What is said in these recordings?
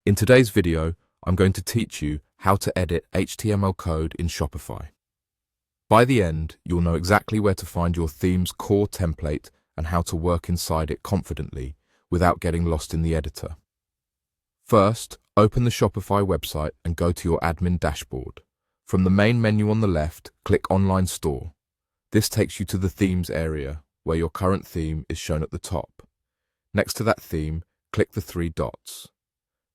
In today's video, I'm going to teach you how to edit HTML code in Shopify. By the end, you'll know exactly where to find your theme's core template and how to work inside it confidently without getting lost in the editor. First, open the Shopify website and go to your admin dashboard. From the main menu on the left, click Online Store. This takes you to the Themes area, where your current theme is shown at the top. Next to that theme, click the three dots.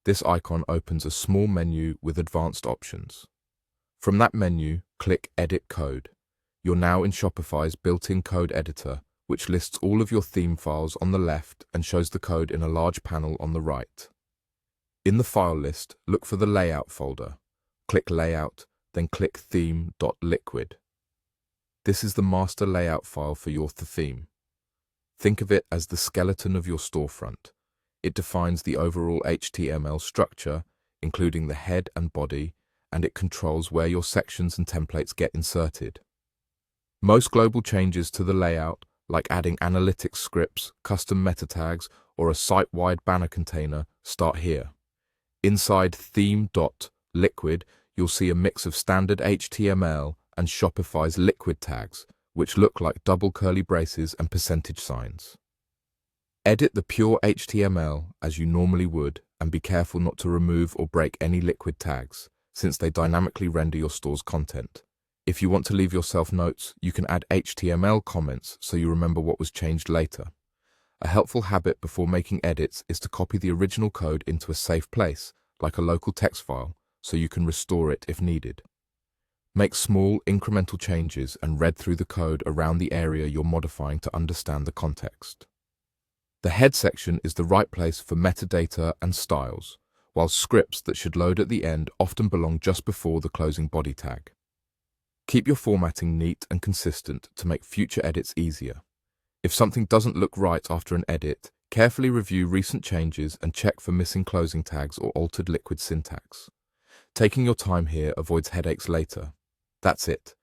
This icon opens a small menu with advanced options. From that menu, click Edit Code. You're now in Shopify's built-in code editor, which lists all of your theme files on the left and shows the code in a large panel on the right. In the file list, look for the Layout folder. Click Layout, then click theme.liquid. This is the master layout file for your theme. Think of it as the skeleton of your storefront. It defines the overall HTML structure, including the head and body, and it controls where your sections and templates get inserted. Most global changes to the layout, like adding analytics scripts, custom meta tags, or a site-wide banner container, start here. Inside theme.liquid, you'll see a mix of standard HTML and Shopify's liquid tags, which look like double curly braces and percentage signs. Edit the pure HTML as you normally would, and be careful not to remove or break any liquid tags, since they dynamically render your store's content. If you want to leave yourself notes, you can add HTML comments so you remember what was changed later. A helpful habit before making edits is to copy the original code into a safe place, like a local text file, so you can restore it if needed. Make small, incremental changes and read through the code around the area you're modifying to understand the context. The head section is the right place for metadata and styles, while scripts that should load at the end often belong just before the closing body tag. Keep your formatting neat and consistent to make future edits easier. If something doesn't look right after an edit, carefully review recent changes and check for missing closing tags or altered liquid syntax. Taking your time here avoids headaches later. That's it.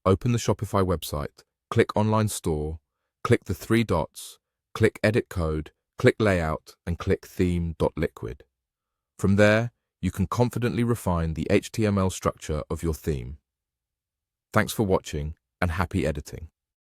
Open the Shopify website, click Online Store, click the three dots, click Edit Code, click Layout, and click Theme.liquid. From there, you can confidently refine the HTML structure of your theme. Thanks for watching, and happy editing.